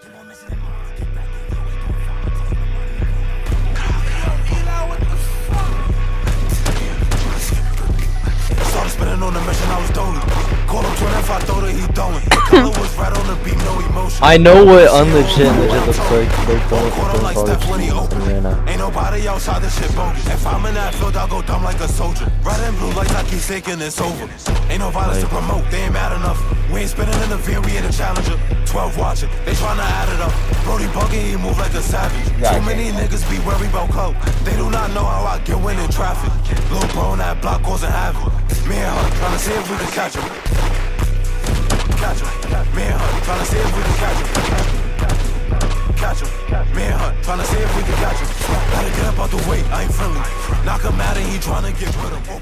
Started spinning on the mission, I was dolly. Called him 25, thought that he throwing. Color was right on the beat, no emotion. I know what unlegit and legit looks like. They're going like Steph when he open. Ain't nobody outside this shit bogus. If I'm in that field, I'll go dumb like a soldier. Red and blue lights, I keep thinking it's over. Ain't no violence to promote, they ain't mad enough. We ain't spinning in the van, we ain't a challenger. 12 watching, they tryna add it up. Brody bugging, he move like a savage. Too many niggas be worried about coke. They do not know how I get when in traffic. Lil' bro on that block causing havoc. Me and her tryna see if we can catch him. Catch him. Me and her tryna see if we can catch him. Catch him. Me and her tryna see if we can catch him. Gotta get up out the way, I ain't friendly. Knock him out and he tryna get rid of him.